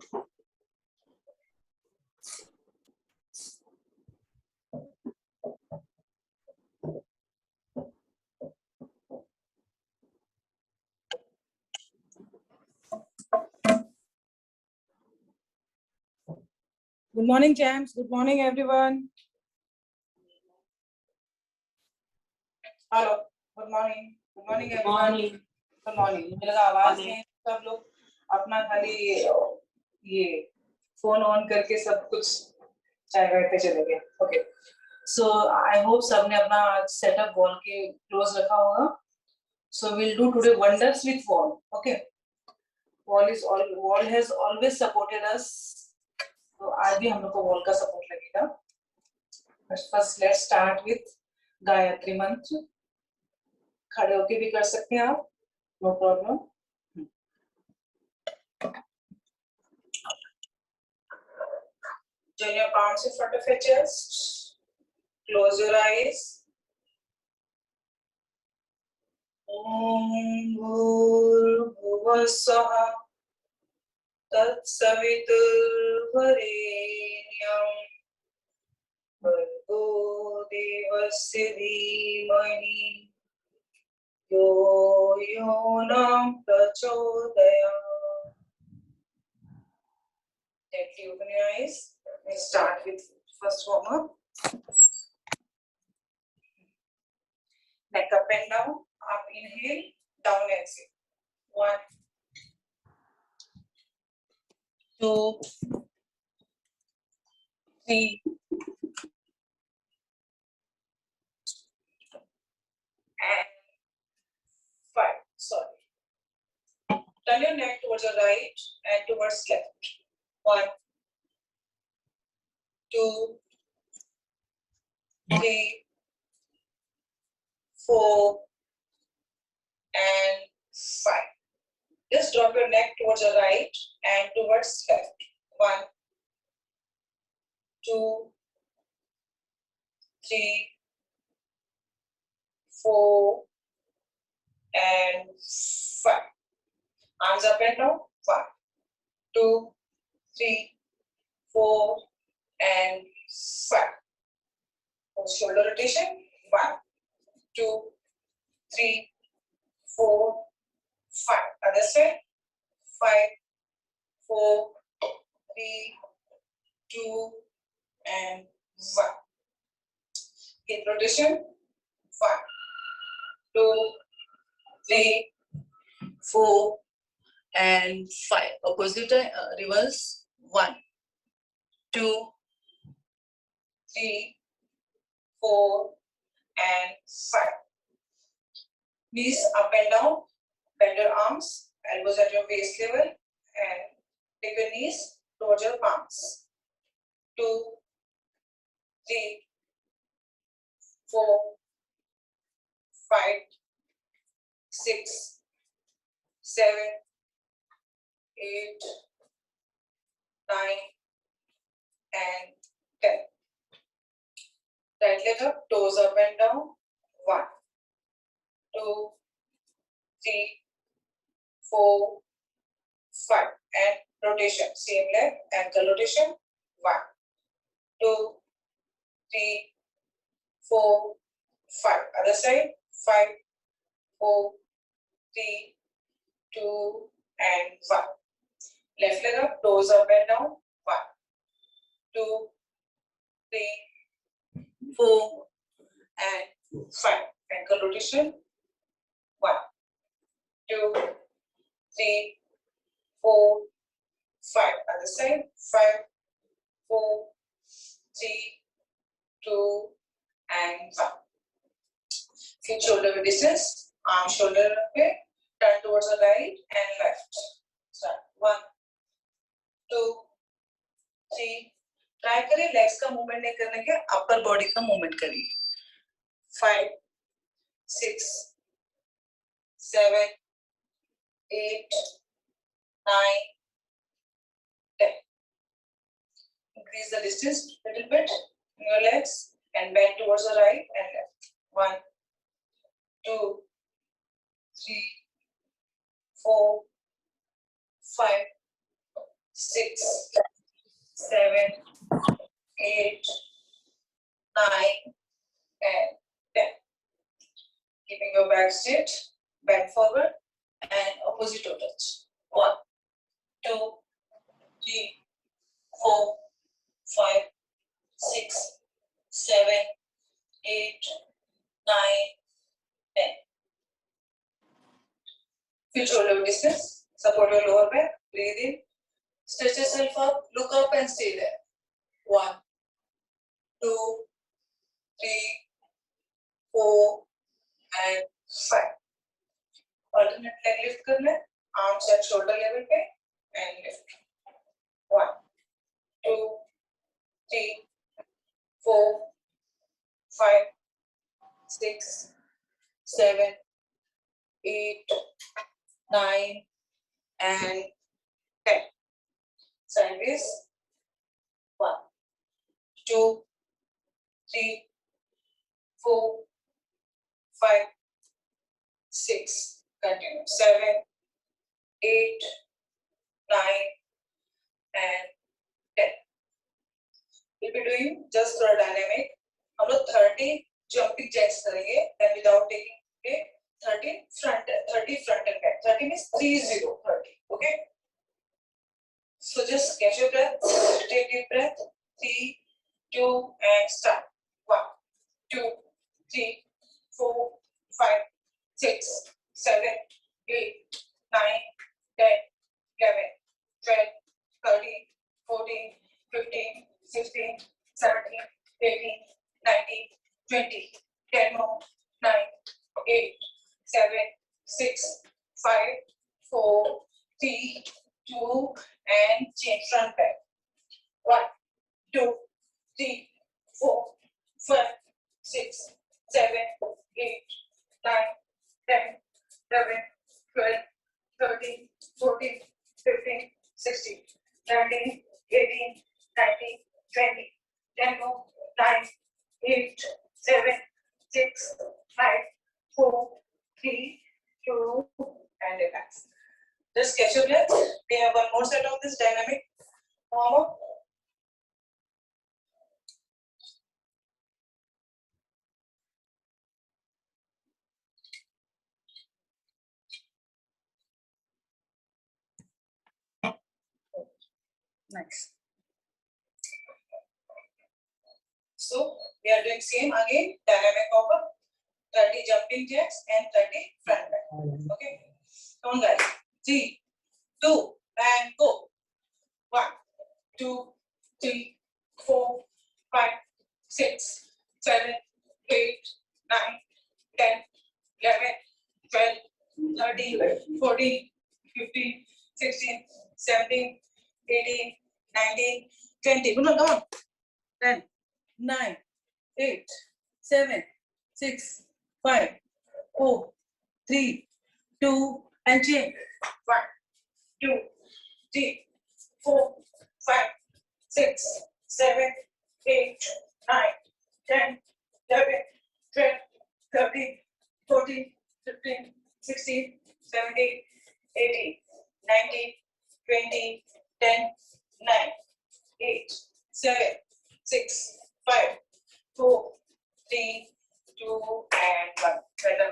Good morning, champs. Good morning, everyone. Hello. Good morning. Good morning, everyone. Good morning. मुझे लगा आवाज नहीं, सब लोग अपना खाली ये फोन ऑन करके सब कुछ चाय वाय पे चले गए. Okay. So I hope सबने अपना सेटअप वॉल के क्लोज रखा होगा. So we'll do today wonders with wall. Okay. Wall has always supported us. तो आज भी हम लोग को वॉल का सपोर्ट लगेगा. First let's start with Gayatri मंत्र. खड़े होके भी कर सकते हैं आप, no problem. Join your palms in front of your chest. Close your eyes. Om Bhurbhuvah Swaha Tatsaviturvarenyam Bhargo Devasya Dhimahi Yo Yonam Prachodayam. Gently open your eyes. We start with first warm up. Neck up and down. Up inhale, down exhale. 1, 2, 3, and 5. Sorry. Turn your neck towards the right and towards left. 1, 2, 3, 4, and 5. Just drop your neck towards the right and towards left. 1, 2, 3, 4, and 5. Arms up and down. 1, 2, 3, 4, and 5. Shoulder rotation. 1, 2, 3, 4, 5. Other side. 5, 4, 3, 2, and 1. Hip rotation. 1, 2, 3, 4, and 5. Opposite reverse. 1, 2, 3, 4, and 5. Knees up and down. Bend your arms, elbows at your waist level, and take your knees towards your palms. 2, 3, 4, 5, 6, 7, 8, 9, and 10. Right leg up, toes up and down. 1, 2, 3, 4, 5. And rotation. Same leg, ankle rotation. 1, 2, 3, 4, 5. Other side. 5, 4, 3, 2, and 1. Left leg up, toes up and down. 1, 2, 3, 4, and 5. Ankle rotation. 1, 2, 3, 4, 5. Other side. 5, 4, 3, 2, and 1. Feet shoulder width distance. Arm shoulder away. Turn towards the right and left. Start. 1, 2, 3. Try करिए legs का movement नहीं करने के, upper body का movement करिए. 5, 6, 7, 8, 9, 10. Increase the distance a little bit in your legs and bend towards the right and left. 1, 2, 3, 4, 5, 6, 7, 8, 9, and 10. Keeping your back straight, back forward, and opposite toe touch. 1, 2, 3, 4, 5, 6, 7, 8, 9, 10. Feel shoulder distance. Support your lower back. Breathe in. Stretch yourself up. Look up and stay there. 1, 2, 3, 4, and 5. Alternate leg lift करना है. Arms at shoulder level पे and lift. 1, 2, 3, 4, 5, 6, 7, 8, 9, and 10. Sideways. 1, 2, 3, 4, 5, 6. Continue. 7, 8, 9, and 10. We'll be doing just for a dynamic. हम लोग 30 jumping jacks करेंगे, then without taking a 30 front and back. 30 means 30. Okay. So just catch your breath. Take deep breath. 3, 2, and start. 1, 2, 3, 4, 5, 6, 7, 8, 9, 10, 11, 12, 13, 14, 15, 16, 17, 18, 19, 20, 10 more, 9, 8, 7, 6, 5, 4, 3, 2, and change front back. 1, 2, 3, 4, 5, 6, 7, 8, 9, 10, 11, 12, 13, 14, 15, 16, 17, 18, 19, 20, 10 more, 9, 8, 7, 6, 5, 4, 3, 2, and relax. Just catch your breath. We have one more set of this dynamic warm-up. Nice. So we are doing same again, dynamic warm-up, 30 jumping jacks and 30 front back. Okay. Come on guys. 3, 2, and go. 1, 2, 3, 4, 5, 6, 7, 8, 9, 10, 11, 12, 13, 14, 15, 16, 17, 18, 19, 20. Come on. 10, 9, 8, 7, 6, 5, 4, 3, 2, and change. 1, 2, 3, 4, 5, 6, 7, 8, 9, 10, 11, 12, 13, 14, 15, 16, 17, 18, 19, 20, 10, 9, 8, 7, 6, 5, 4, 3, 2, and 1. Well done.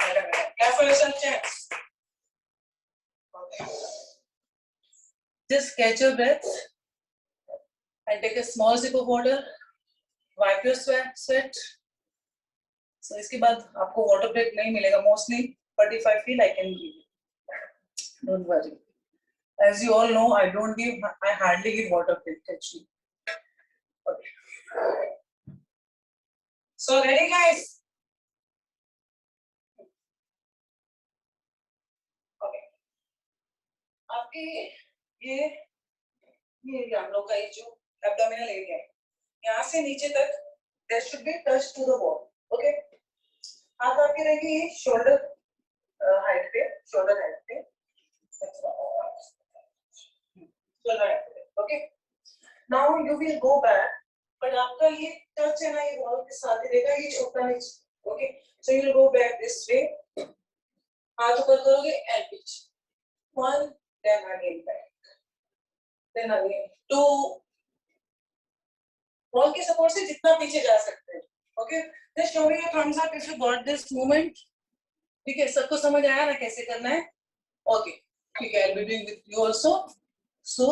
Clap for yourself, chance. Okay. Just catch your breath and take a small sip of water. Wipe your sweat. So इसके बाद आपको water break नहीं मिलेगा mostly, but if I feel I can give you. Don't worry. As you all know, I hardly give water break actually. Okay. So ready guys? Okay. आपके ये हम लोग का ये जो abdominal area है, यहाँ से नीचे तक there should be touch to the wall. Okay. हाथ आपके रहेंगे shoulder height पे. Okay. Now you will go back, but आपका ये touch है ना, ये wall के साथ ही रहेगा, ये छोटा नहीं. Okay. So you will go back this way. हाथ ऊपर करोगे and pitch. 1, then again back. Then again 2, wall के सपोर्ट से जितना पीछे जा सकते हैं. Okay, just show me your thumbs up if you got this movement. ठीक है, सबको समझ आया ना कैसे करना है? ओके, ठीक है, I will be doing with you also. So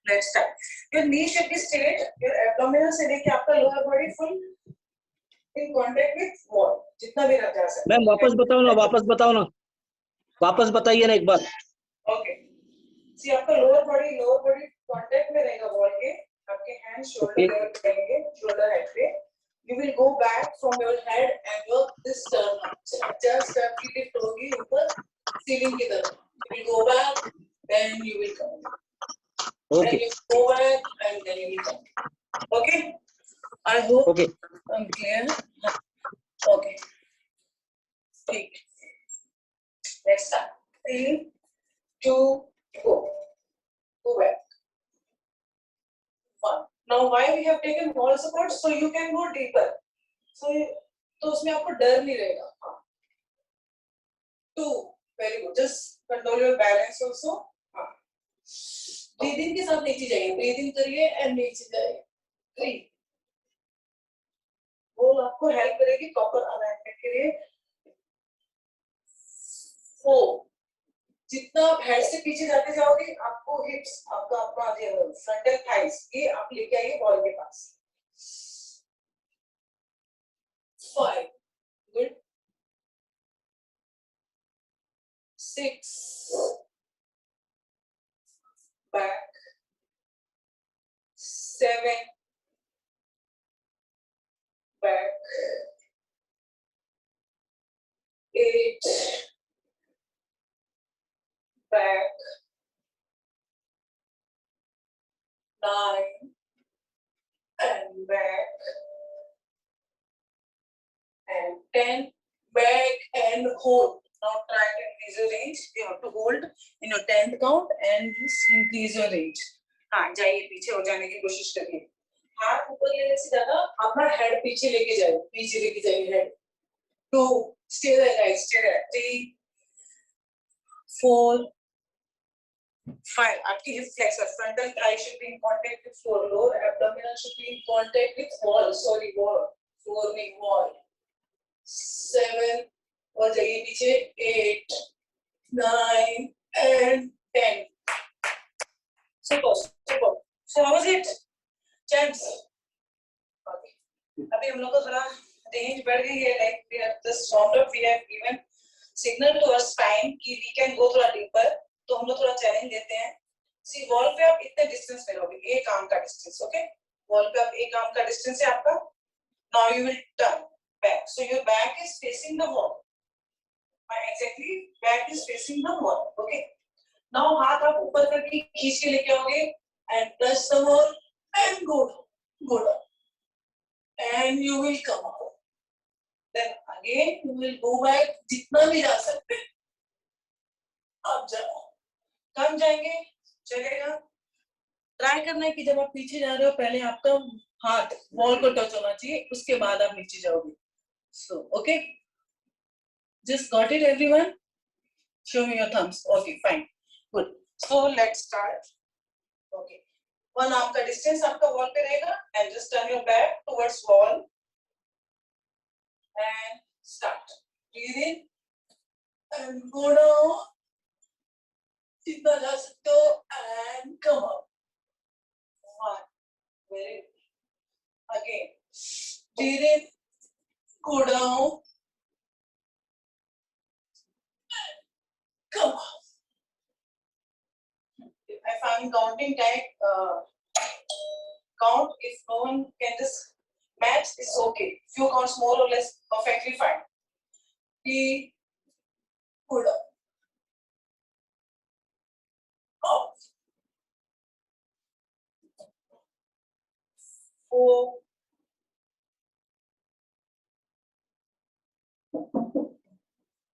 let's start. Your knee should be straight, your abdominal से लेके आपका lower body full in contact with wall, जितना भी रख जा सकते. मैम वापस बताओ ना, वापस बताइए ना एक बार. ओके, सी आपका लोअर बॉडी कांटेक्ट में रहेगा वॉल के. आपके हैंड शोल्डर लेवल पे रहेंगे, शोल्डर हेड पे. You will go back from your head and your this turn up. Just आपकी लिफ्ट होगी ऊपर सीलिंग की तरफ. You will go back, then you will come. Okay. Then you go back and then you will come. Okay. I hope Okay. I'm clear. Okay. ठीक. Let's start. 3, 2, go. Go back. 1. Now why we have taken wall support? So you can go deeper. So तो उसमें आपको डर नहीं रहेगा. 2, very good. Just control your balance also. Breathing के साथ नीचे जाइए, ब्रीदिंग करिए एंड नीचे जाइए. 3, वो आपको हेल्प करेगी प्रॉपर अलाइनमेंट के लिए. 4, जितना आप हेड से पीछे जाते जाओगे आपको हिप्स, आपका अपना फ्रंटल थाइस, ये आप लेके आइए वॉल के पास. 5, good. 6, back. 7, back. 8, back. 9 and back. And 10, back and hold. Now try to increase your range. You have to hold in your 10th count and just increase your range. हाँ, जाइए पीछे हो जाने की कोशिश करिए. हाथ ऊपर लेने से ज्यादा अपना हेड पीछे लेके जाइए, head. 2, stay there guys, stay there. 3, 4, 5. आपकी hip flexor, frontal thigh should be in contact with floor, lower abdominal should be in contact with wall. Sorry, wall. Floor नहीं, wall. 7 और जाइए पीछे. 8, 9 and 10. Super. So how was it, champs? Okay. अभी हम लोग को थोड़ा रेंज बढ़ गई है. Like we have just warmed up, we have given signal to our spine कि we can go थोड़ा deeper. तो हम लोग थोड़ा चैलेंज देते हैं. See वॉल पे आप इतने डिस्टेंस में रहोगे, एक आर्म का डिस्टेंस. ओके, वॉल पे आप एक आर्म का डिस्टेंस है आपका. Now you will turn back. So your back is facing the wall. Exactly, back is facing the wall. Okay. Now हाथ आप ऊपर करके खींच के लेके आओगे and touch the wall and go down. And you will come up. Then again you will go back. जितना भी जा सकते हैं आप जाओ. कम जाएंगे चलेगा. ट्राई करना है कि जब आप पीछे जा रहे हो पहले आपका हाथ वॉल को टच होना चाहिए, उसके बाद आप नीचे जाओगे. So okay, just got it everyone? Show me your thumbs. Okay, fine, good. So let's start. Okay, one arm का distance आपका wall पे रहेगा and just turn your back towards wall and start. Breathe in and go down. जितना जा सकते हो and come up. 1, very good. Again, breathe in, go down, come up. If I'm counting time, count. If no one can just match, it's okay. Few counts more or less, perfectly fine. 3, good. Up. 4,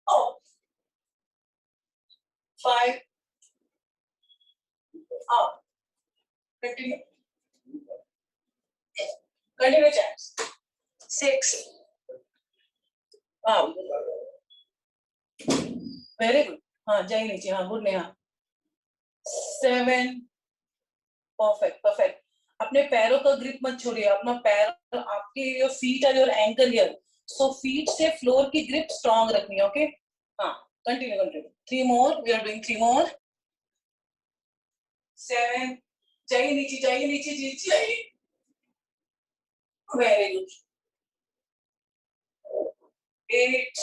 up. 5, up. Continue. Continue, champs. 6, up. Very good. हाँ जाइए नीचे. हाँ good Neha. 7, perfect perfect. अपने पैरों का grip मत छोड़िए, अपना पैर आपके your feet or your ankle here, so feet से फ्लोर की ग्रिप स्ट्रांग रखनी है। ओके हाँ, continue continue. 3 more, we are doing 3 more. 7, जाइए नीचे, जाइए नीचे, नीचे जाइए। Very good. 8,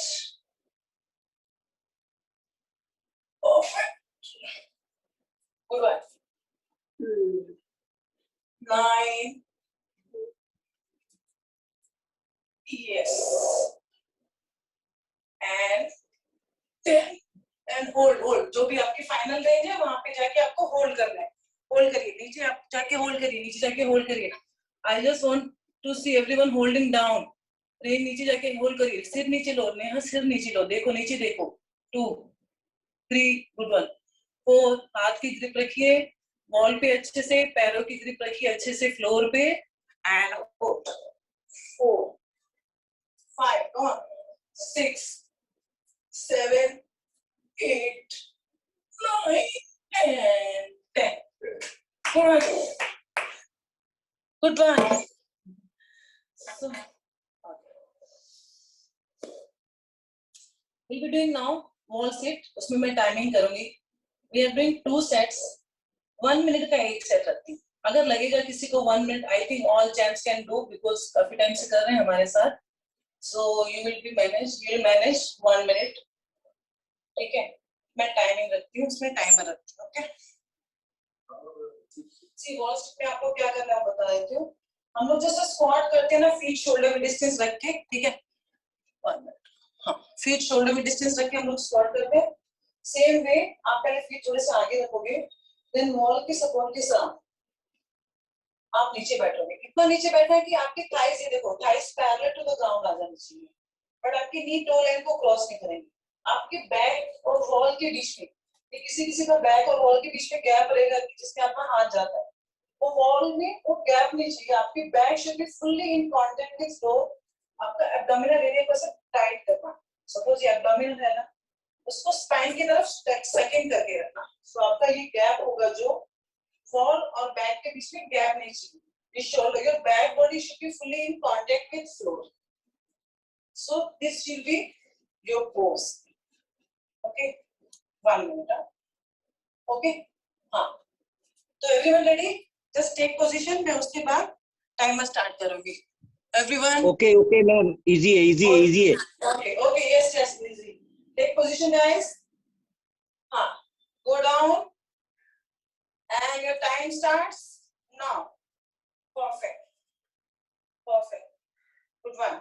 perfect, good one. 9, yes, and 10, and hold hold. जो भी आपकी फाइनल रेंज है वहां पे जाके आपको होल्ड करना है। होल्ड करिए, नीचे आप जाके होल्ड करिए, नीचे जाके होल्ड करिए। I just want to see everyone holding down. Range नीचे जाके होल्ड करिए, सिर नीचे लो, नेहा सिर नीचे लो, देखो नीचे देखो। 2, 3, गुड वन। 4, हाथ की ग्रिप रखिए वॉल पे अच्छे से, पैरों की ग्रिप रखिए अच्छे से फ्लोर पे, and hold. 4, 5, come on, 6, 7, 8, 9, and 10. Good. Good one. So, we'll be doing now wall sit. उसमें मैं टाइमिंग करूंगी. We are doing 2 sets. 1 minute का एक सेट रखती हूँ. अगर लगेगा किसी को 1 minute, I think all champs can do because काफी टाइम से कर रहे हैं हमारे साथ. So you will be manage. You will manage 1 minute. ठीक है? मैं टाइमिंग रखती हूँ, उसमें टाइमर रखती हूँ. Okay? सी वॉल सिट में आपको क्या करना है बता देती हूँ. हम लोग जैसे स्क्वाट करते हैं ना, फीट शोल्डर में डिस्टेंस रख के, ठीक है? 1 मिनट. हाँ, फीट शोल्डर में डिस्टेंस रख के हम लोग स्क्वाट करते हैं. सेम वे आप पहले फीट थोड़े से आगे रखोगे, देन वॉल की सपोर्ट के साथ आप नीचे बैठोगे. कितना नीचे बैठना है कि आपकी थाइस, ये देखो, thighs parallel to the ground आ जानी चाहिए, बट आपकी नी टो लाइन को क्रॉस नहीं करेंगे. आपके बैक और वॉल के बीच में, किसी किसी का बैक और वॉल के बीच में गैप रहेगा जिसमें आपका हाथ जाता है, वो वॉल में वो गैप नहीं चाहिए. आपकी back should be fully in contact with floor. आपका एब्डोमिनल एरिया को सब टाइट करना. सपोज ये एब्डोमिनल है ना, उसको स्पाइन की तरफ सेकंड करके रखना. सो आपका ये गैप होगा, जो वॉल और बैक के बीच में गैप नहीं चाहिए. ये shoulder, your back body should be fully in contact with floor. So this will be your pose. Okay, 1 minute. Okay हाँ, तो everyone ready? Just take position. मैं उसके बाद टाइमर स्टार्ट करूंगी. Everyone okay okay ma'am, easy है, easy है, easy है. Okay okay, yes yes, easy. Take position guys. हाँ, go down and your time starts now. Perfect perfect, good one.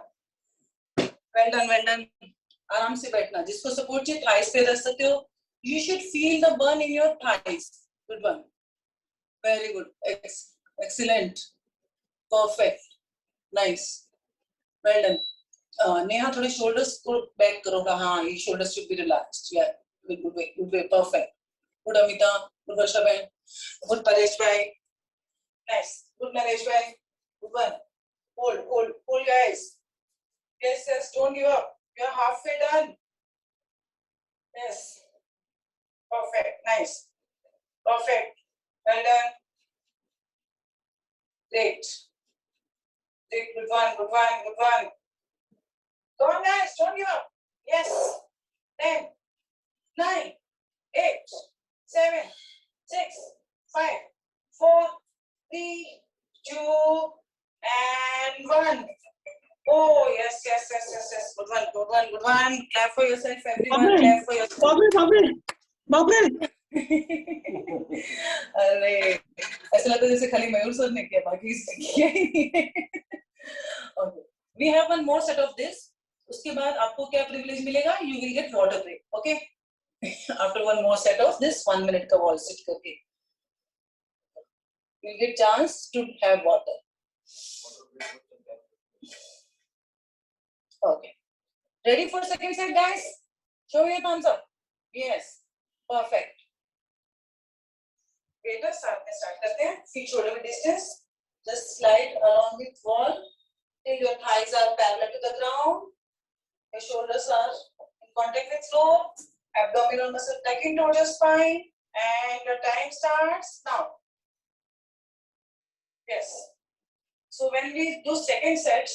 Well done well done. आराम से बैठना. जिसको support चाहिए thighs पे रख सकते हो. You should feel the burn in your thighs. Good one, very good, excellent, perfect, nice, well done. Neha थोड़ी शोल्डर्स को बैक करोगा. हाँ, ये shoulders should be relaxed. Yeah good way, good way, perfect. Good Amita, good Varsha बहन, good Paresh भाई, nice, good Naresh भाई, good one. Hold hold hold guys. Yes yes, don't give up. You are halfway done. Yes, perfect, nice, perfect, well done, great, great, good one, good one, good one. Go on guys, don't give up. Yes, 10, 9, 8, 7, 6, 5, 4, 3, 2, and 1. Oh yes yes yes yes yes, good one, good one, good one. Clap for yourself everyone, clap for yourself. बाप रे. अरे ऐसा लगता है जैसे खाली मयूर sir ने किया, बाकी किया ही नहीं. Okay, we have one more set of this. उसके बाद आपको क्या प्रिविलेज मिलेगा? You will get water break. Okay, after one more set of this 1 minute का वॉल सिट करके you will get chance to have water. Okay, ready for second set guys? Show me your thumbs up. Yes, perfect. Great, start करते हैं. Feet shoulder with distance. Just slide along with wall till your thighs are parallel to the ground. Your shoulders are in contact with floor. Abdominal muscle tucking towards your spine. And your time starts now. Yes. So when we do second set,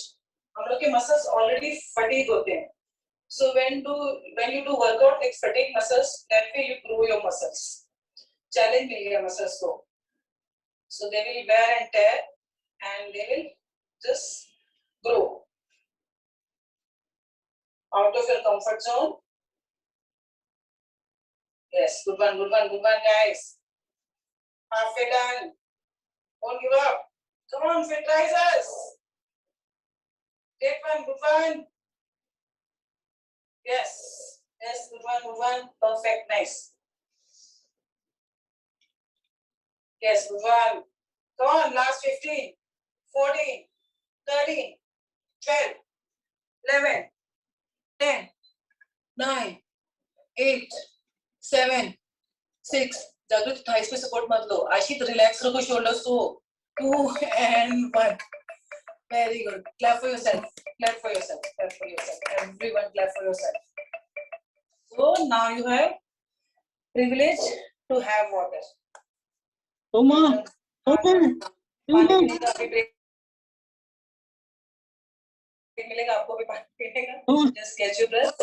हम लोग के muscles already fatigue होते हैं. So when you do workout with fatigue muscles, that way you grow your muscles. Challenge मिल गया muscles को. So they will wear and tear, and they will just grow out of your comfort zone. Yes, good one, guys. Halfway done. Don't give up. Come on, fit risers. Take one, good one. Yes, good one. Perfect, nice. Yes, good one. Come on, last 15, 14, 13, 12, 11, 10, 9, 8, 7, 6. जागृत thighs पे support मत लो. आशित relax रखो shoulders को. 2 and 1. Very good. Clap for yourself. Clap for yourself. Clap for yourself. Everyone clap for yourself. So now you have privilege to have water. Uma, पानी पीने का भी break मिलेगा आपको भी पानी पीने का. Just catch your breath.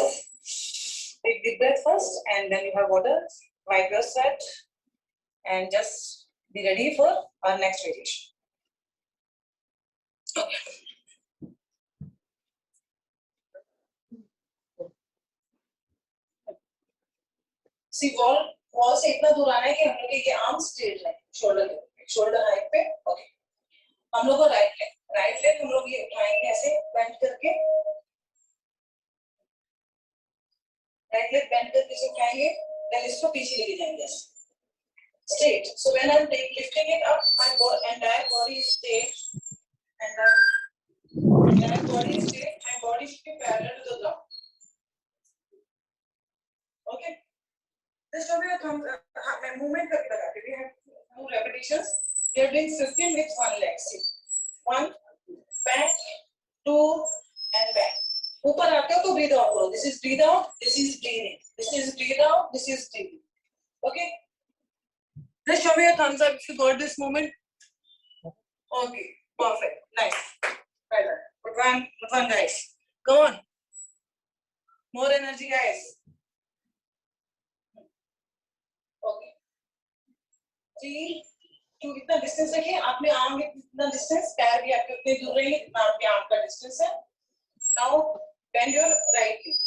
Take deep breath first, and then you have water. Wipe your sweat, and just be ready for our next variation. Okay. See, wall से इतना दूर आना है कि हम लोग के ये आर्म स्ट्रेट रहे, शोल्डर हाइट पे. ओके, हम लोग को राइट लेग हम लोग ये उठाएंगे ऐसे बेंड करके. राइट लेग बेंड करके से उठाएंगे, देन इसको पीछे लेके जाएंगे ऐसे straight. So when I'm lifting it up, my entire body is straight, and entire body is straight. My body should be parallel to the ground. Okay. Just show me your thumb. Movement करके लगाते. We have 2 repetitions. We are doing 15 with one leg. See, 1, back, 2, and back. ऊपर आते हो तो breathe out करो. This is breathe out. This is breathing. This is breathe out. This is breathing. Okay. Just show me your thumbs up if you got this movement. Okay, perfect, nice. Well done. Good one, guys. Come on. More energy, guys. Okay. 3, 2. इतना distance रखिए. आपने arm में इतना distance, पैर भी आपके उतने दूर रहेंगे जितना आपके आर्म का distance है. Now bend your right knee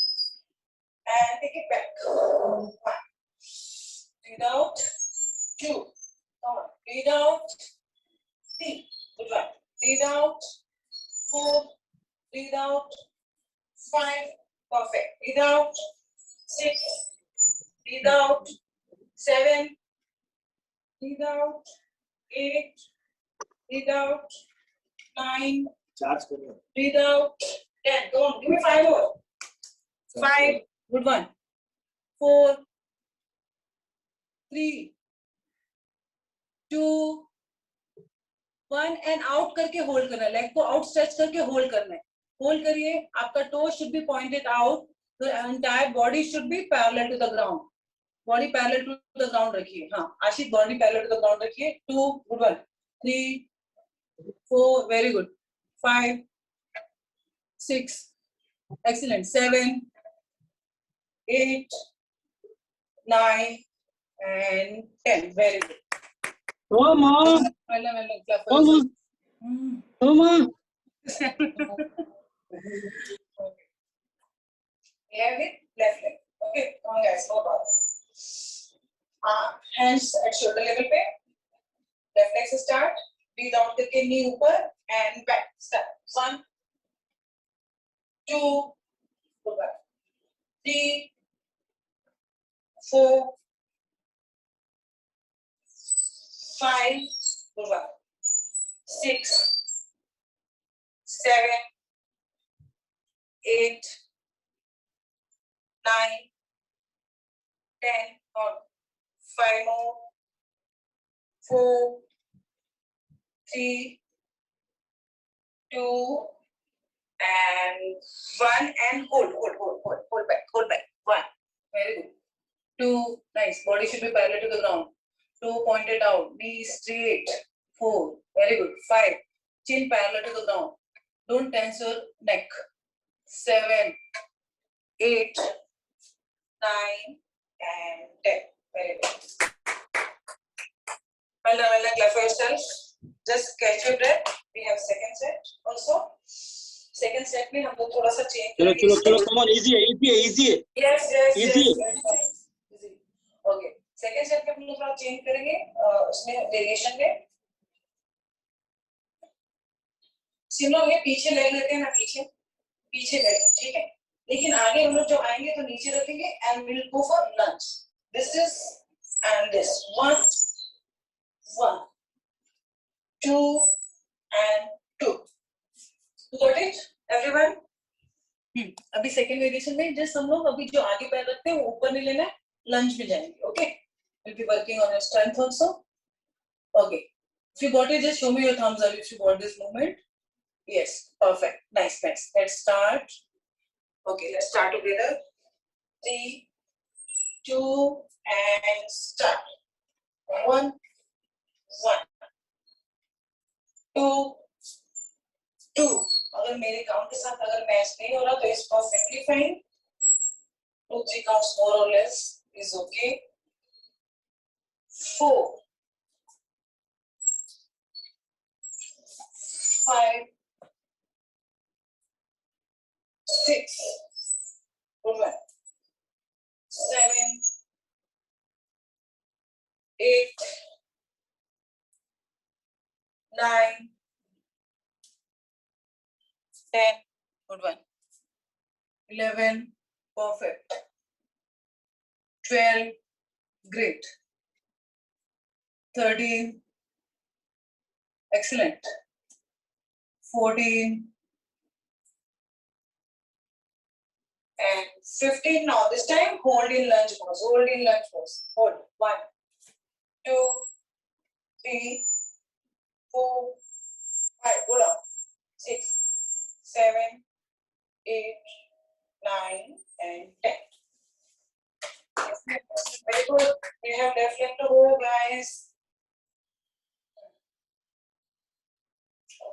and take it back. 1. Breathe out. 2. Come on. Breathe out. 3. Good one. Breathe out. 4. Breathe out. 5. Perfect. Breathe out. 6. Breathe out. 7. Breathe out. 8. Breathe out. 9. Breathe out. 10. Go on. Give me 5 more. 5. Good one. 4. 3. 2. 1 and out करके hold करना है. Leg को out stretch करके hold करना है. Hold करिए. आपका toe should be pointed out. The entire body should be parallel to the ground. Body parallel to the ground रखिए. हाँ, Ashit body parallel to the ground रखिए. 2. Good one. 3. 4. Very good. 5. 6. Excellent. 7. 8. 9 and 10. Very good. Uma, Well, Uma. Okay. Here with left leg. Okay, come on guys, no problem. Hands at shoulder level पे. Left leg से start. Breathe out करके knee ऊपर and back. Start. 1, 2, 3, 4, 5, 6, 7, 8, 9, 10, or 5 more, 4, 3, 2, and 1, and hold back. 1, very good. 2, nice. Body should be parallel to the ground. 2, pointed out. Knee straight. 4, Very good. 5. Chin parallel to the ground. Don't tense your neck. 7, 8, 9, and 10. Very good. Well done, clap for yourself. Just catch your breath. We have second set also. Second set में हम लोग थोड़ा सा change करेंगे. चलो come on, easy है. Yes. Easy. Okay. Second set में हम लोग थोड़ा change करेंगे. उसमें variation में. सिमलो ये पीछे लेग लेते हैं ना पीछे लेग, ठीक है. लेकिन आगे हम लोग जब आएंगे तो नीचे रखेंगे and we'll go for lunge. This is and this. 1, 2 and 2. Got it, everyone? अभी सेकेंड वेरिएशन में जस्ट हम लोग अभी जो आगे पैर रखते हैं वो ऊपर नहीं लेना है, लंज में जाएंगे. Okay, we'll be working on your strength also. Okay, if you got it, just show me your thumbs up if you got this movement. Yes, perfect, nice. Let's start. Okay, let's start together. 3, 2 and start. 1, 2, 2. अगर मेरे count के साथ अगर match नहीं हो रहा तो it's perfectly fine. 2, 3 counts more or less is okay. 4, 5, 6, 7, 8, 9, 10, good one. 11, perfect. 12, great. 13, excellent. 14 and 15. Now this time hold in lunge pose. Hold. 1, 2, 3, 4, 5. Hold on. 6, 7, 8, 9 and 10. Very good. We have left leg to go, guys. Okay.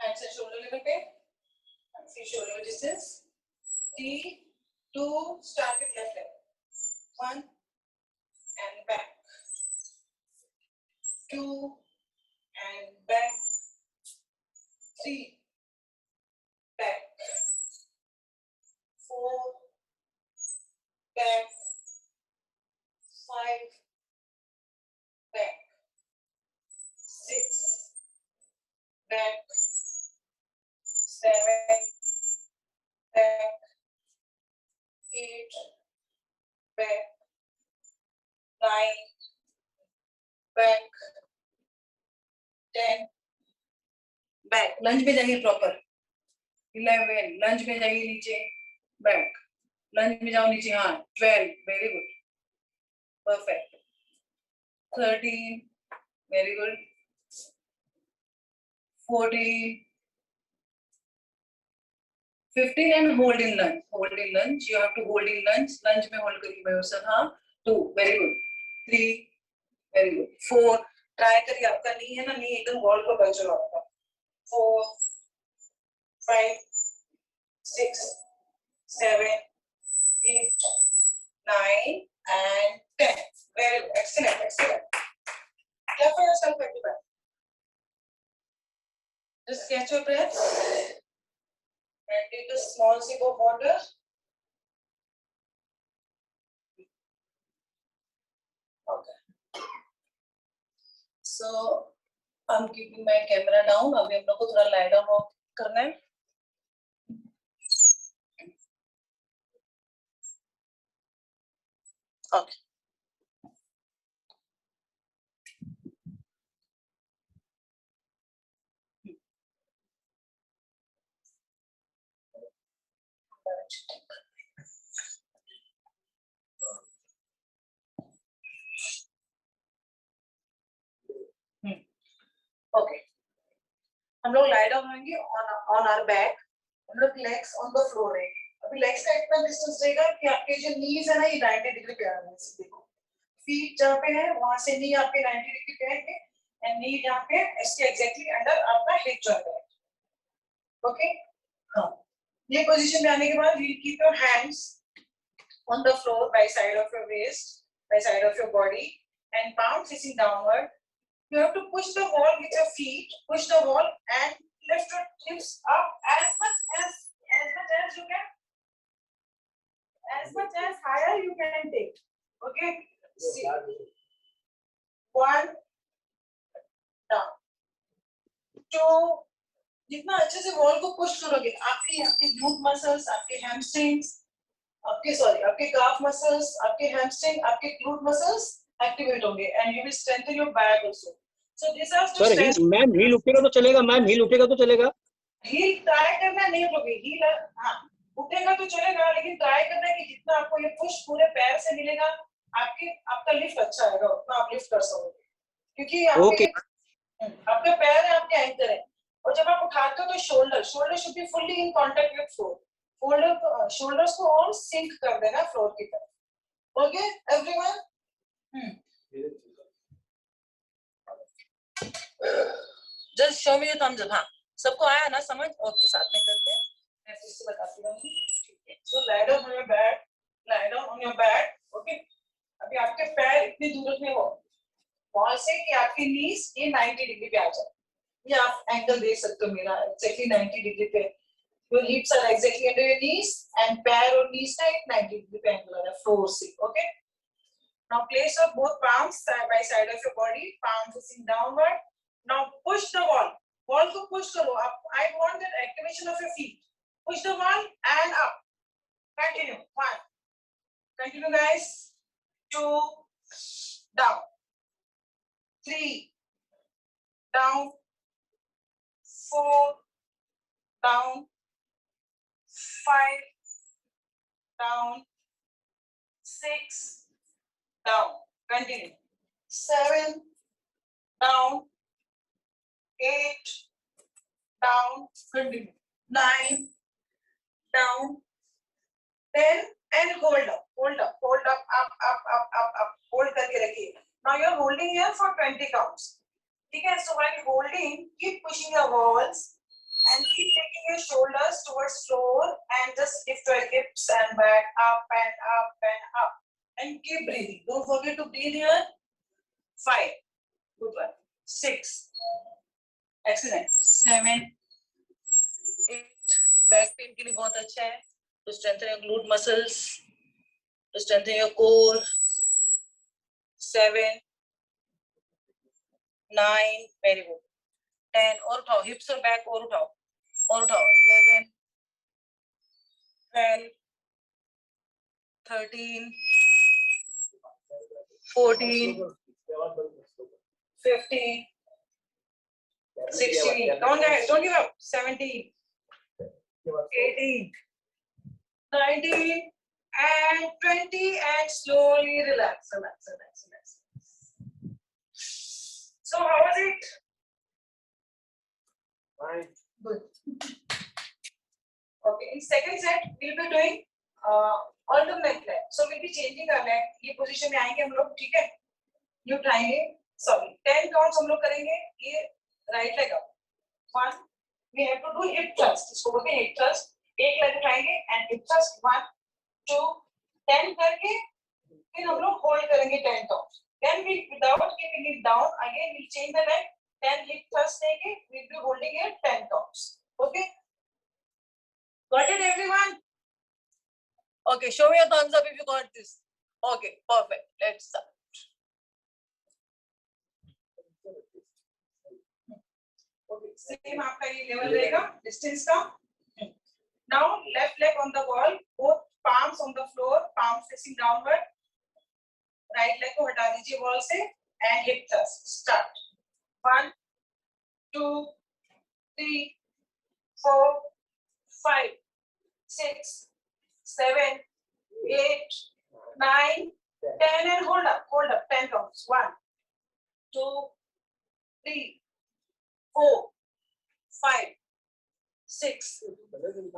Hands and shoulder level पे. See shoulder distance. 3, 2, start with left leg. 1 and back. 2 and back. 3 back. 4 back. 5 back. 6 back. 7 back. 8 back. 9 back. 10 back. लंज में जाइए proper. 11 लंज में जाइए नीचे. Back. लंज में जाओ नीचे. हाँ. 12 very good. Perfect. 13 very good. 14 15 and hold in lunge. You have to hold in lunge में hold करिए by yourself. हाँ. 2 very good. 3 very good. 4 try करिए. आपका नी है ना, नी एकदम वॉल पर बच रहा होगा. 4 5 6 7 8 9 and 10. Very good. Excellent. Clap for yourself, everybody. Just catch your breath and take a small sip of water. Okay. So I'm keeping my camera down. अभी हम लोग को थोड़ा lie down करना है. Okay. Okay. हम लोग lie down होंगे on our back. हम लोग legs on the floor रहेंगे. अभी legs का इतना distance रहेगा कि आपके जो knees है ना ये 90 डिग्री पे आ रहे हैं. देखो feet जहाँ पे है वहां से knee आपके 90 डिग्री पे आएंगे and knee यहाँ पे इसके exactly under आपका hip joint है. Okay? हाँ. ये position में आने के बाद you keep your hands on the floor by side of your waist, by side of your body, and palm facing downward. You have to push the wall with your feet. Push the wall and lift your hips up as much as you can. As much as higher you can take. Okay. See. One. Down. Two. जितना अच्छे से wall को push करोगे आपके glute muscles आपके hamstrings आपके calf muscles आपके hamstring आपके ग्लूट मसल्स एक्टिवेट होंगे and you will strengthen your back also so this has to sir ma'am heel उठेगा तो चलेगा मैम हील उठेगा तो चलेगा हील ट्राई करना नहीं उठोगे हील हाँ उठेगा तो चलेगा लेकिन ट्राई करना है कि जितना आपको ये पुश पूरे पैर से मिलेगा आपका लिफ्ट अच्छा आएगा उतना आप लिफ्ट कर सकोगे क्योंकि आपका पैर है आपके एंकर है और जब आप उठाते हो तो shoulder should be fully in contact with floor shoulders को ऑन सिंक कर देना फ्लोर की तरफ okay everyone just show me your thumbs up हां सबको आया ना समझ ओके साथ में करते हैं मैं फिर से बताती हूं ठीक है so lie down on your back okay अभी आपके पैर इतनी दूर में हो वहां से कि आपकी नीज ये 90 डिग्री पे आ जाए ये आप एंगल देख सकते हो मेरा एक्जेक्टली 90 डिग्री पे your hips are exactly under your knees and पैर और knees का एक 90 डिग्री पे एंगल आ रहा है फ्लोर से okay now place your both palms side by side of your body palm facing downward now push the wall को push करो आप I want that activation of your feet push the wall and up continue 1 continue guys 2 down 3 down 4 down 5 down 6 down continue 7 down 8 down continue 9 down 10 and hold up up hold करके रखिए now you are holding here for 20 counts ठीक है so while holding keep pushing your walls and keep taking your shoulders towards floor and just lift your hips and back up and up and up and keep breathing don't forget to breathe here 5 good one 6 excellent 7 8 back pain के लिए बहुत अच्छा है to strengthen your glute muscles to strengthen your core 7 9 very good 10 और उठाओ हिप्स और back और उठाओ 11 12 13 14 15 16 don't give up 17 18 19 and 20 and slowly relax so how was it Fine. good okay in second set we'll be doing alternate leg so we'll be changing our leg ये position में आएंगे हम लोग ठीक है ये उठाएंगे sorry 10 counts हम लोग करेंगे ये right leg up 1 we have to do hip thrust इसको बोलते हैं hip thrust एक leg उठाएंगे and hip thrust 1 2 10 करके फिर हम लोग hold करेंगे 10 counts then we without keeping it down again we'll change the leg 10 hip thrust देंगे we'll be holding it 10 counts okay got it everyone okay show me your thumbs up if you got this okay perfect let's start okay same आपका ये level रहेगा distance का now left leg on the wall both palms on the floor palms facing downward right leg को हटा दीजिए wall से and hip thrust start 1 2 3 4 5 6 7 8 9 10 and hold up 10 counts 1 2 3 4 5 6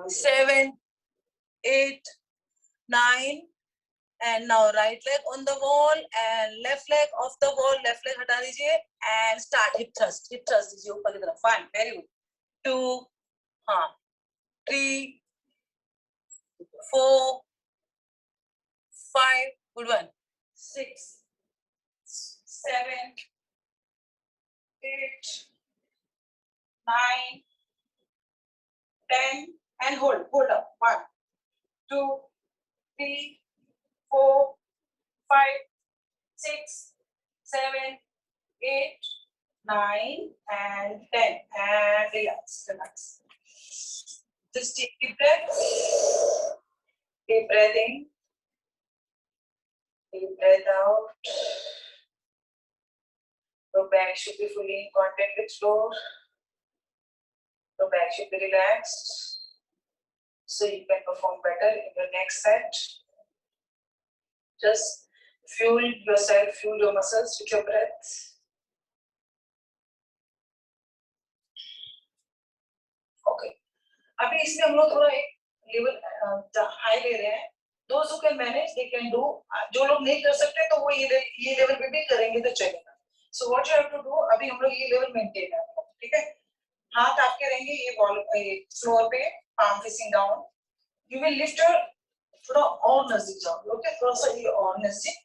7 8 9 And now right leg on the wall and left leg off the wall. Left leg हटा दीजिए and start hip thrust. Hip thrust दीजिए ऊपर की तरफ. Fine, very good. 2, 3, 4, 5, good one. 6, 7, 8, 9, 10, and hold up. 1, 2, 3, 4, 5, 6, 7, 8, 9, and 10. And relax. Just take deep breath. Deep breath in. Deep breath out. Your back should be fully in contact with floor. Your back should be relaxed, so you can perform better in your next set. Just fuel yourself, fuel your muscles with your breath. Okay. अभी इसमें हम लोग थोड़ा एक level high ले रहे हैं. Those who can manage, they can do. जो लोग नहीं कर सकते तो वो ये लेवल पे भी करेंगे तो चलेगा. So what you have to do, अभी हम लोग ये लेवल मेंटेन करेंगे, ठीक है? हाथ आपके रहेंगे ये बॉल फ्लोर पे, palm facing down. You will lift your थोड़ा और नजदीक जाओ, ओके? थोड़ा सा ये और नजदीक,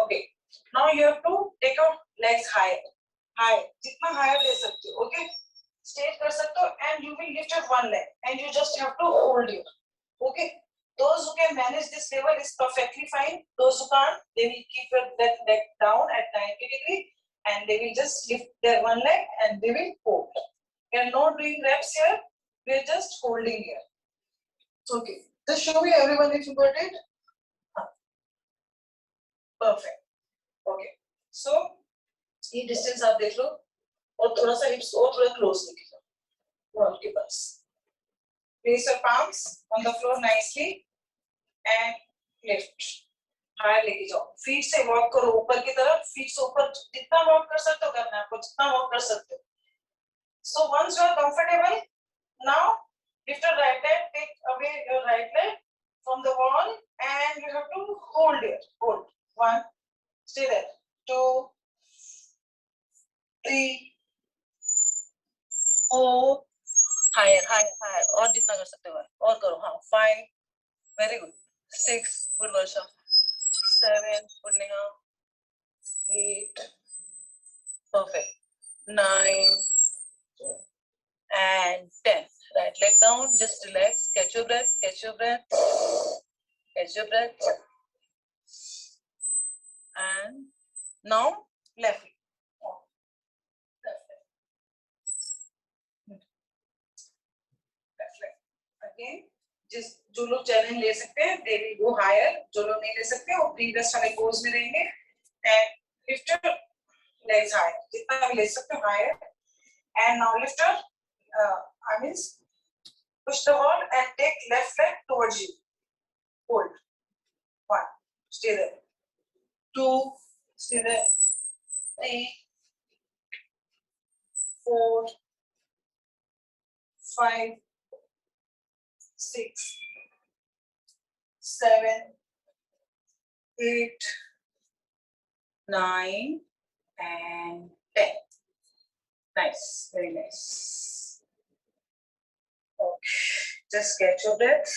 okay? Now you have to take your legs higher, जितना higher ले सकते हो, ओके? Straight कर सकते हो, and you will lift your one leg, and you just have to hold it, okay? Those who can manage this level is perfectly fine. Those who can't, they will keep your that leg down at 90 degrees, and they will just lift their one leg and they will hold. We are not doing reps here. We are just holding here. Okay. Just show me everyone if you got it. Perfect. Okay. So ये distance आप देख लो और थोड़ा सा hips और थोड़ा close लेके जाओ wall के पास. Place your palms on the floor nicely and lift. Higher लेके जाओ. Feet से walk करो ऊपर की तरफ. Feet से ऊपर जितना walk कर सकते हो करना है आपको, जितना walk कर सकते हो. So once you are comfortable, now lift your right leg, take away your right leg from the wall, and you have to hold it. Hold. 1, stay there. 2, 3, 4, higher. और जितना कर सकते हो और करो. हाँ, 5, very good. 6, good Varsha. 7, good Neha. 8, perfect. 9, and 10. Right leg down, just relax, catch your breath. And now left leg. Left leg. Again, just जो लोग चैलेंज ले सकते हैं, they will go higher. जो लोग नहीं ले सकते, वो previous वाले pose में रहेंगे. And lift your legs higher. जितना भी ले सकते हो higher. And now lift your, push the wall and take left leg towards you. Hold. 1, stay there. 2, stay there. 3, 4, 5, 6, 7, 8, 9, and 10. Nice, very nice. Okay, just catch your breath.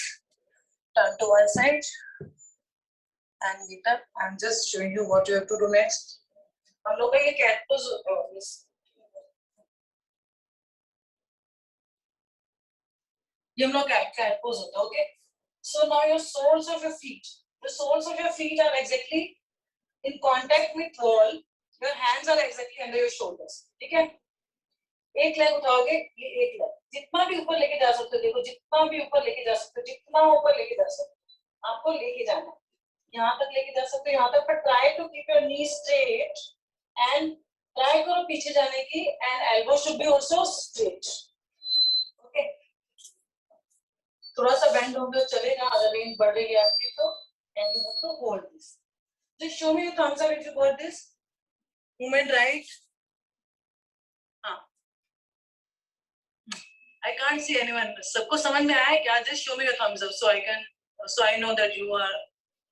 Turn to one side and get up. I'm just showing you what you have to do next. हम लोग का ये cat pose ये हम लोग cat pose होता है, okay? So now your soles of your feet, the soles of your feet are exactly in contact with wall. Your hands are exactly under your shoulders. ठीक है? एक लेग उठाओगे, ये एक लेग जितना भी ऊपर लेके जा सकते हो. देखो जितना भी ऊपर लेके जा सकते हो, जितना ऊपर लेके जा सकते हो आपको लेके जाना है. यहाँ तक लेके जा सकते हो, यहाँ तक. पर try to keep your knees straight and try करो पीछे जाने की, and elbow should be also straight. Okay? थोड़ा सा bend होंगे तो चलेगा, अगर range बढ़ रही है आपकी तो, and you have to hold this. Just show me your thumbs up if you got this. Movement right. I can't see anyone. सबको समझ में आया क्या? Just show me your thumbs up so I know that you are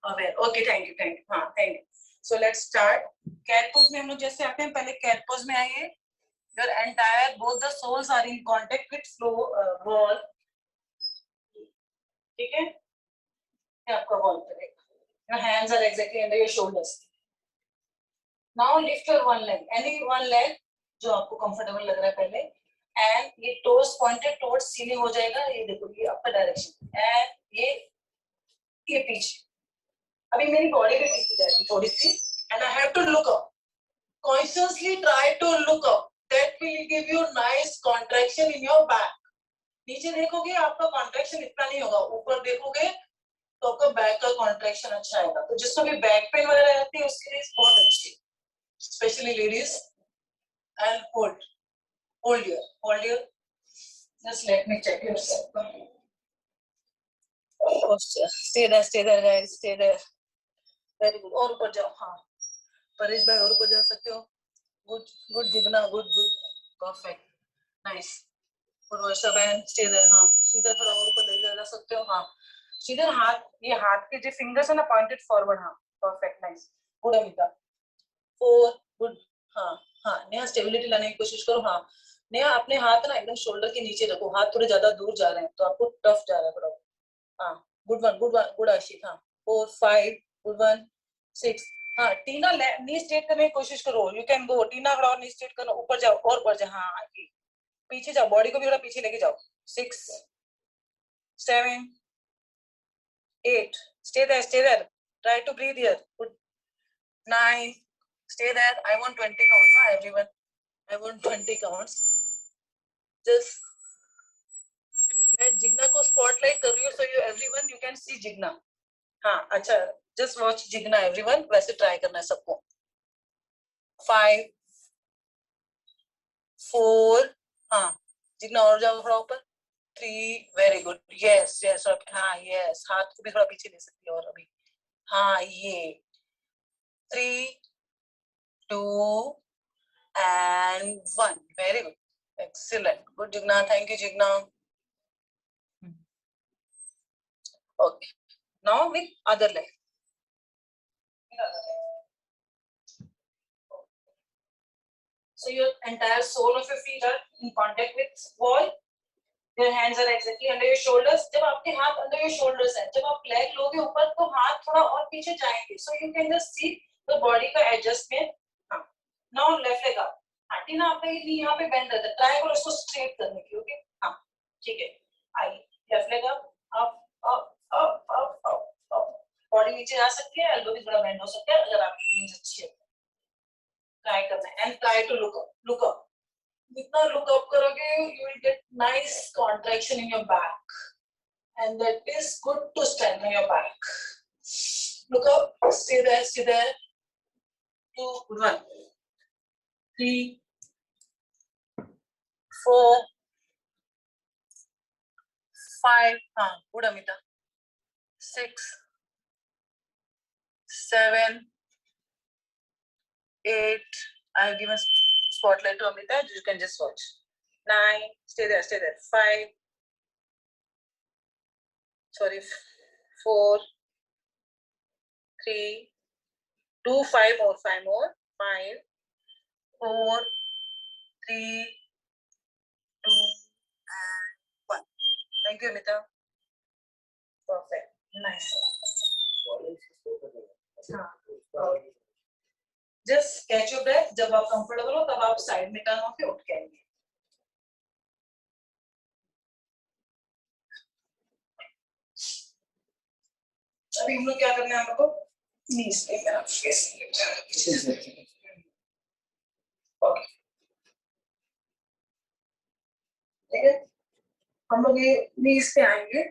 aware, okay, thank you, हाँ thank you. So let's start. Cat pose में हम लोग जैसे आते हैं, पहले कैट पोज में आइए। Your entire both the soles are in contact with floor wall, ठीक है, ये आपका वॉल करेगा। Your hands are exactly under your shoulders. Now lift your one leg, any one leg जो आपको कंफर्टेबल लग रहा है पहले, एंड ये टोस पॉइंटेड टुवर्ड्स सीलिंग हो जाएगा, ये देखो ये आपका डायरेक्शन, एंड ये पीछे। अभी मेरी बॉडी भी पीछे जाएगी थोड़ी सी, and I have to look up, consciously try to look up, that will give you nice contraction in your back. नीचे देखोगे आपका कॉन्ट्रैक्शन इतना नहीं होगा, ऊपर देखोगे तो आपका बैक का कॉन्ट्रैक्शन अच्छा आएगा। तो जिसको भी बैक पेन वगैरह रहती है उसके लिए बहुत अच्छी, specially ladies. And hold your, just let me check yourself. Stay there guys, stay there, very good। और ऊपर जाओ, हाँ परेश भाई और ऊपर जा सकते हो। Good Jigna, good, perfect, nice. और वर्षा बहन स्टे देयर, हाँ सीधा थोड़ा और ऊपर ले जा सकते हो, हाँ सीधा हाथ, ये हाथ के जो फिंगर्स है ना पॉइंटेड फॉरवर्ड, हाँ perfect, nice, good Amita. 4 good, हाँ हाँ नेहा स्टेबिलिटी लाने की कोशिश करो, हाँ नेहा अपने हाथ ना एकदम शोल्डर के नीचे रखो, हाथ थोड़े ज्यादा दूर जा रहे हैं तो आपको टफ जा रहा है थोड़ा, हाँ गुड वन, गुड आशिक, हाँ 4 5 गुड वन 6, हाँ टीना नी स्ट्रेट करने की कोशिश करो, यू कैन गो टीना, थोड़ा नी स्ट्रेट करो, ऊपर जाओ और ऊपर जाओ, हाँ पीछे जाओ, बॉडी को भी थोड़ा पीछे लेके जाओ, 6 7 8, stay there, try to breathe here, good, 9, stay there, I want 20 counts, huh, everyone, I want 20 counts, just मैं जिग्ना को स्पॉटलाइट कर रही हूँ, so you everyone you can see Jigna, हाँ अच्छा, just watch जिग्ना everyone, वैसे ट्राई करना है सबको। 5 4, हाँ जिग्ना और जाओ थोड़ा ऊपर, 3 वेरी गुड, यस यस, हाँ यस, हाथ को भी थोड़ा पीछे ले सकती है और अभी, हाँ ये 3 2 and 1, very good, excellent, good Jigna, thank you Jigna। Okay, now with other leg, so your entire sole of your feet are in contact with wall, your hands are exactly under your shoulders, जब आपके हाथ under your shoulders है, जब आप leg लोगे ऊपर तो हाथ थोड़ा और पीछे जाएंगे, so you can just see the body का adjustment, हाँ now left leg up, हाँ टीना आपका ये यहाँ पे bend रहता है, try करो इसको straight करने की, okay, हाँ ठीक है, आइए left leg up up up up up up up, body नीचे जा सकती है, elbow भी थोड़ा bend हो सकता है अगर आपकी knees अच्छी है, try करना है, and try to look up, जितना look up करोगे you will get nice contraction in your back, and that is good to strengthen your back, look up, stay there, 2 1 3 4 5, हाँ good Amita, 6 7 8, I'll give a spotlight to Amita, you can just watch, 9, stay there, 5, sorry 4 3 2 5 more 5 4 3 2 and 1, thank you Amita, perfect, nice, हाँ just catch your breath, जब आप comfortable हो तब आप side में turn होके उठ के आएंगे, अभी हम लोग क्या करना है, हम लोग को नीज पे मेरा फेस ओके, ठीक है, हम लोग ये नीज पे आएंगे,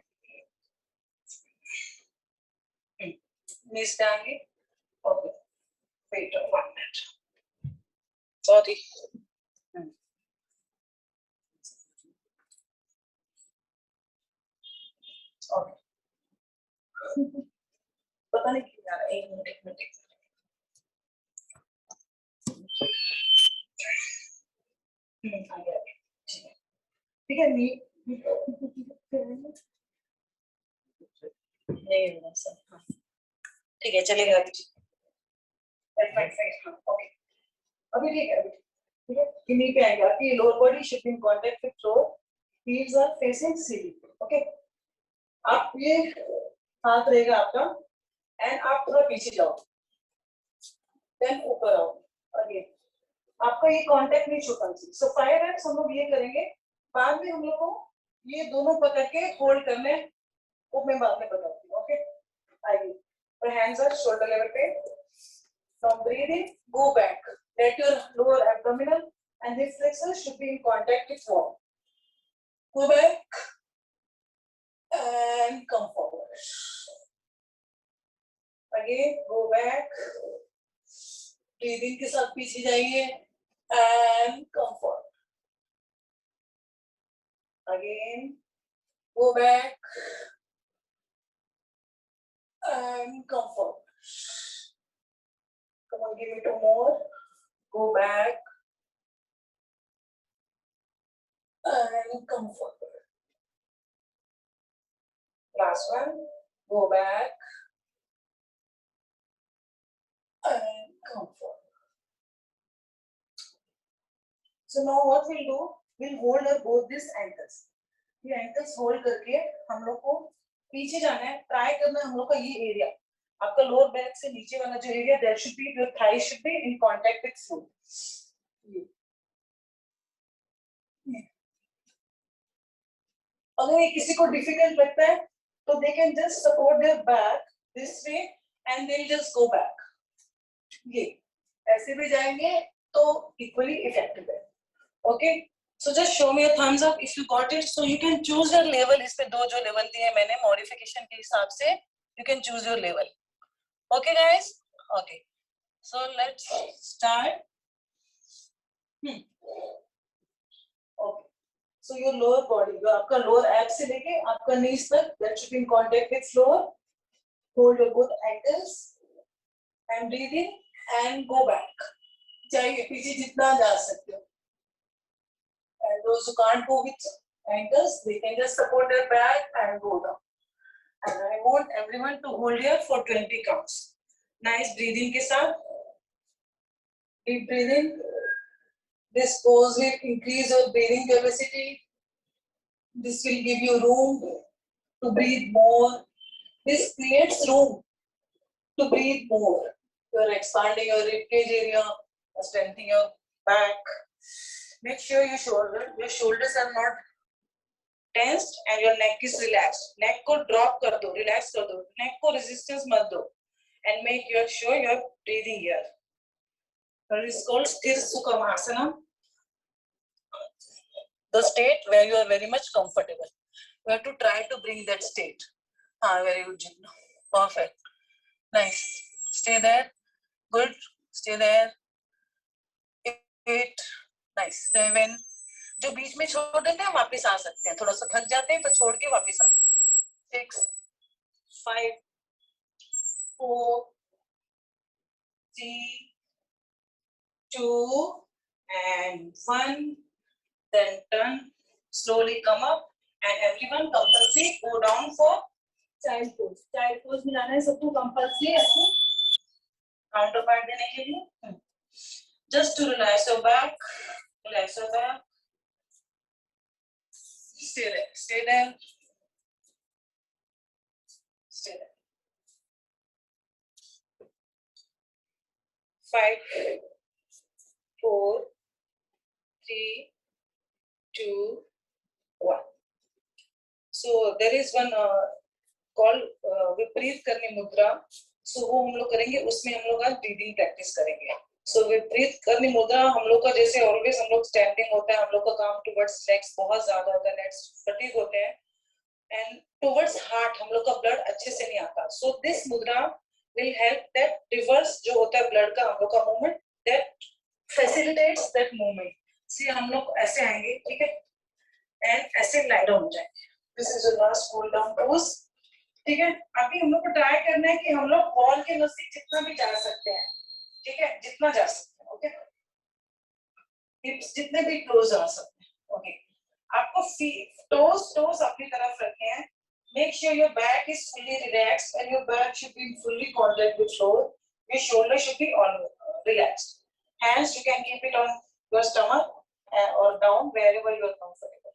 नीज पे आएंगे, okay wait 1 minute, sorry okay, पता नहीं क्यों यार, 1 मिनट आ गया, ठीक है, नी नहीं, ठीक है, चलेगा अभी। ओके, अभी ठीक है, अभी ठीक है। किन्हीं पे आएगा कि lower body should be in contact with floor, heels are facing ceiling. Okay, आप ये हाथ रहेगा आपका एंड आप थोड़ा पीछे जाओ, देन ऊपर आओ अगेन, आपका ये कांटेक्ट नहीं छूटना चाहिए। सो 5 reps हम लोग ये करेंगे, बाद में हम लोग को ये दोनों पकड़ के होल्ड करने, वो मैं बाद में बताती हूँ। ओके, आइए, और हैंड्स आर शोल्डर लेवल पे। Now breathe in, go back. Let your lower abdominal and hip flexors should be in contact with wall. Go back and come forward. Again, go back. Breathing के साथ पीछे जाइए and come forward. Again, go back and come forward. Come on, give me 2 more. Go back and come forward. Last one. Go back and come forward. So now what we'll do? We'll hold our both these ankles. ये ankles hold करके हम लोग को पीछे जाना है, try करना है हम लोग का ये एरिया, आपका लोअर बैक से नीचे वाला जो area, there should be, your thigh should be in contact with floor. अगर ये किसी को डिफिकल्ट लगता है तो they can just support their back this way and they will just go back. ये ऐसे भी जाएंगे तो इक्वली इफेक्टिव है। Okay, so just show me a thumbs up if you got it. So you can choose your level. इस पे दो जो लेवल दिए मैंने मॉडिफिकेशन के हिसाब से, you can choose your level. Okay guys? Okay. So let's start. Okay. So your lower body, जो आपका lower abs से लेके आपका knees तक, that should be in contact with floor. Hold your both ankles and breathe in and go back. जाइए पीछे जितना जा सकते हो. And those who can't go with ankles, they can just support their back and go down. And I want everyone to hold here for 20 counts. Nice breathing के साथ. Deep breathing. This pose will increase your breathing capacity. This will give you room to breathe more. This creates room to breathe more. You are expanding your ribcage area, strengthening your back. Make sure your shoulders are not tensed and your neck is relaxed. Neck को drop कर दो, relax कर दो. Neck को resistance मत दो. And make sure you're breathing here. That is called Sthir Sukhamasana. The state where you are very much comfortable. You have to try to bring that state. Very good, Jimna. Perfect. Nice. Stay there. Good. Stay there. 8. Nice. 7. जो बीच में छोड़ देते हैं वापस आ सकते हैं, थोड़ा सा थक जाते हैं तो छोड़ के वापस आ। 6, 5, 4, 3, 2 and 1. Then turn, slowly come up and everyone compulsory go down for child pose. Child pose में जाना है सबको compulsory ऐसे counterpart देने के लिए. Just to relax your back, relax your back. Stay there, stay there, stay there. 5, 4, 3, 2, 1. So there is one called विपरीत करनी मुद्रा. So वो हम लोग करेंगे, उसमें हम लोग आज ब्रीदिंग प्रैक्टिस करेंगे. So विपरीत करनी मुद्रा हम लोग का जैसे ऑलवेज हम लोग स्टैंडिंग होता है, हम लोग का काम टुवर्ड्स लेग्स बहुत ज्यादा होता है, लेग्स फटीग होते हैं एंड टुवर्ड्स हार्ट हम लोग का ब्लड अच्छे से नहीं आता. So this mudra will help that reverse जो होता है ब्लड का हम लोग का movement, that facilitates that movement. See हम लोग ऐसे आएंगे, ठीक है, एंड ऐसे लाई डाउन हो जाएंगे. This is the last cool down pose. ठीक है, अभी हम लोग को ट्राई करना है कि हम लोग वॉल के नजदीक जितना भी जा सकते हैं, ठीक है, जितना जा सकते हैं. ओके, हिप्स जितने भी क्लोज आ सकते हैं. ओके, आपको टोस अपनी तरफ रखे हैं Make sure your back is fully relaxed and your back should be in fully contact with floor. Your shoulder should be on relaxed. Hands you can keep it on your stomach or down wherever you are comfortable.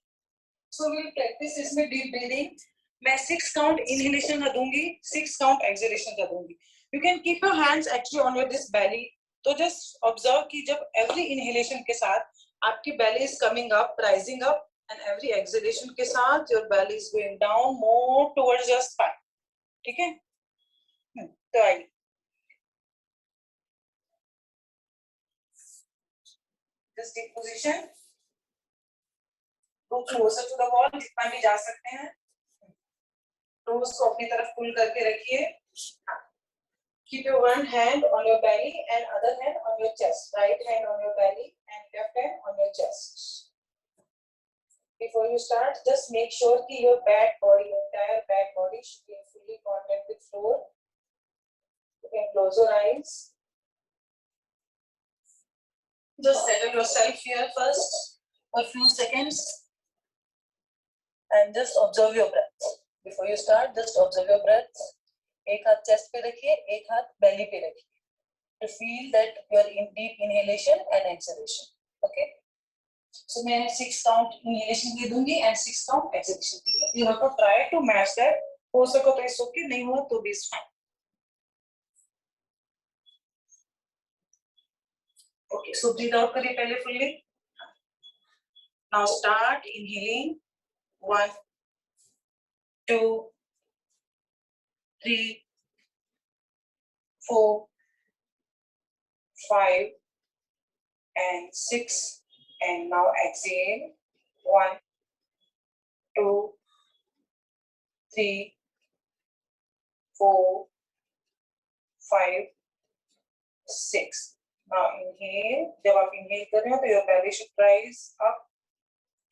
So we'll practice इसमें deep breathing. मैं 6 count inhalation का दूंगी, 6 count exhalation का दूंगी. You can keep your hands actually on your this belly. तो just observe कि जब every inhalation के साथ आपकी belly is coming up, rising up, and every exhalation के साथ your belly is going down more towards your spine. ठीक है? तो आइए. This deep position. Go closer to the wall जितना भी जा सकते हैं. टोस को अपनी तरफ पुल करके रखिए. Keep your one hand on your belly and other hand on your chest. Right hand on your belly and left hand on your chest. Before you start, just make sure that your back body, entire back body should be in fully contact with floor. You can close your eyes. Just settle yourself here first for a few seconds and just observe your breath. Before you start, just observe your breath. एक हाथ chest पे रखिए, एक हाथ belly पे रखिए. To feel that you are in deep inhalation and exhalation. Okay. So मैं 6 count inhalation के दूंगी and 6 count exhalation के लिए. You have to try to match that. हो सको तो इस okay, नहीं हो तो भी is fine. Okay. So breathe out करिए पहले fully. Now start inhaling. 1, 2, 3, 4, 5, and 6, and now exhale. 1, 2, 3, 4, 5, 6. Now inhale. जब आप inhale कर रहे हो तो your belly should rise up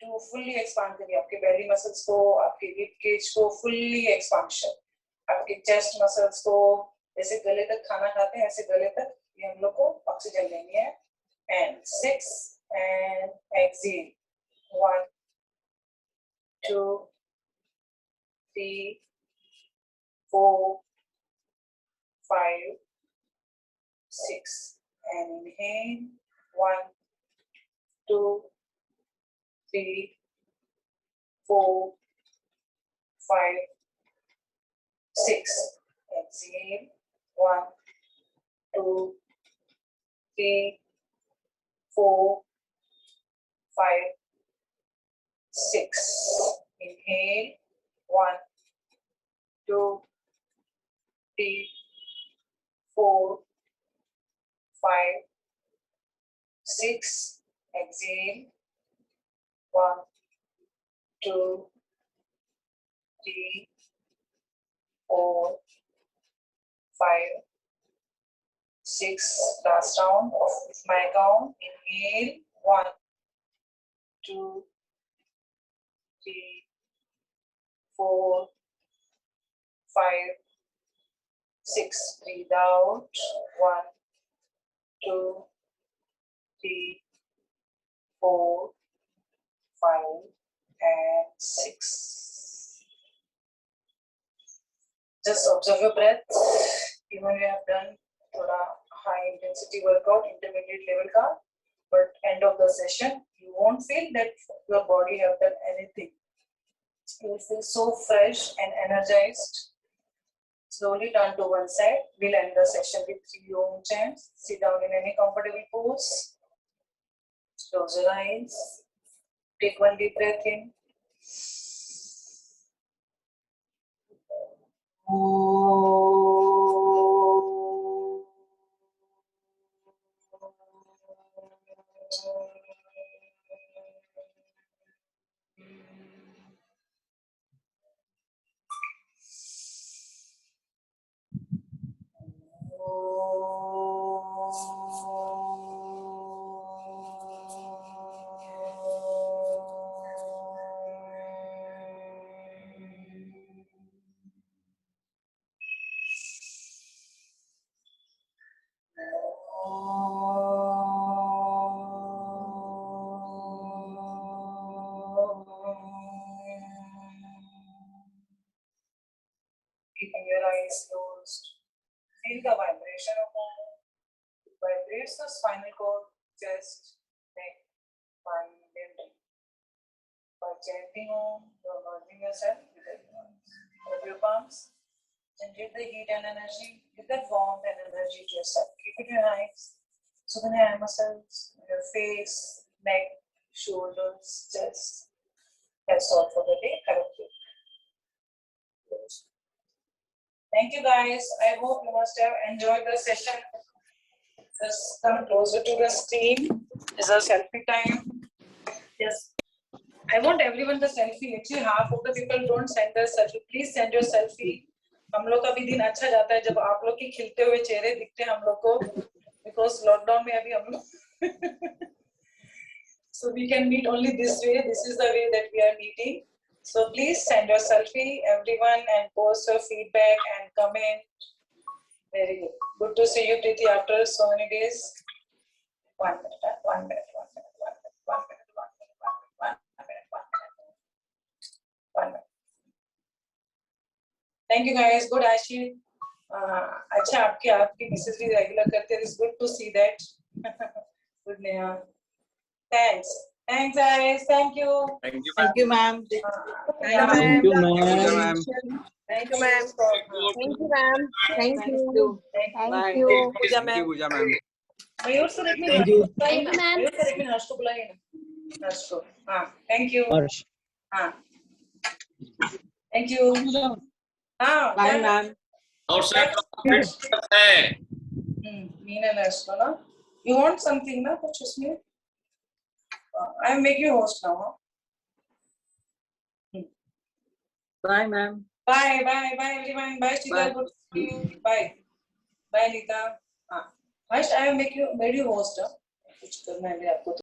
to fully expand करिए आपके belly muscles को, आपके rib cage को fully expansion. आपके chest muscles को, जैसे गले तक खाना खाते हैं ऐसे गले तक ये हम लोग को ऑक्सीजन लेनी है. And 6 and exhale. 1, 2, 3, 4, 5, 6. And inhale. 1, 2, 3, 4, 5, 6. Exhale. 1, 2, 3, 4, 5, 6. Inhale. 1, 2, 3, 4, 5, 6. Exhale. 1, 2, 3, 4, 5, 6. Last round of my count. Inhale. 1, 2, 3, 4, 5, 6. Breathe out. 1, 2, 3, 4, 5, and 6. Just observe your breath. Even we have done थोड़ा high intensity workout, intermediate level का, but end of the session, you won't feel that your body have done anything. You will feel so fresh and energized. Slowly turn to one side. We'll end the session with 3 Om chants. Sit down in any comfortable pose. Close your eyes. Take one deep breath in. eyes closed. Feel the vibration of Om. Vibrates the spinal cord, chest, neck, spine, and by chanting Om, you are merging yourself with everyone. Rub your palms. Generate the heat and energy. Give that warmth and energy to yourself. Keep it in your eyes. So the hand muscles, your face, neck, shoulders, chest. That's all for the day. Have a good day. Thank you guys. I hope you must have enjoyed the session. Just come closer to the screen. It's a selfie time. Yes. I want everyone to selfie. Actually, half of the people don't send their selfie. Please send your selfie. हम लोग का भी दिन अच्छा जाता है जब आप लोग के खिलते हुए चेहरे दिखते हैं हम लोग को, because लॉकडाउन में अभी हम लोग so we can meet only this way. This is the way that we are meeting. So please send your selfie, everyone, and post your feedback and comment. Very good. Good to see you, Preeti, after so many days. 1 minute, 1 minute, 1 minute, 1 minute, 1 minute, 1 minute, 1 minute, 1 minute, 1 minute. Thank you guys. Good, Ashi. अच्छा आपकी Mrs भी regular करते हैं. It's good to see that. Good, Neha. Thanks. Thanks, guys. Thank you. Thank you, Thank you, ma'am. Thank you, ma'am. ma'am. Thank you, ma'am. Thank you, ma'am. Thank you. Thank Thank you. you. Pooja, Thank you, ma'am. Pooja, ma'am. Mayur sir एक Thank you. Thank you, ma'am. Mayur sir एक minute हर्ष को बुलाइए ना. हर्ष को. हाँ. Thank you. Harsh. हाँ. Thank you. हाँ. Bye, ma'am. Mean and हर्ष को ना. You want something ना कुछ उसमें? I make you host now. Bye, ma'am. Bye, bye, bye everyone. Bye, Chidar. Bye. Good to see you. Bye. Bye, Nita. हाँ. Harsh, I make you made you host. कुछ करना है भी आपको तो.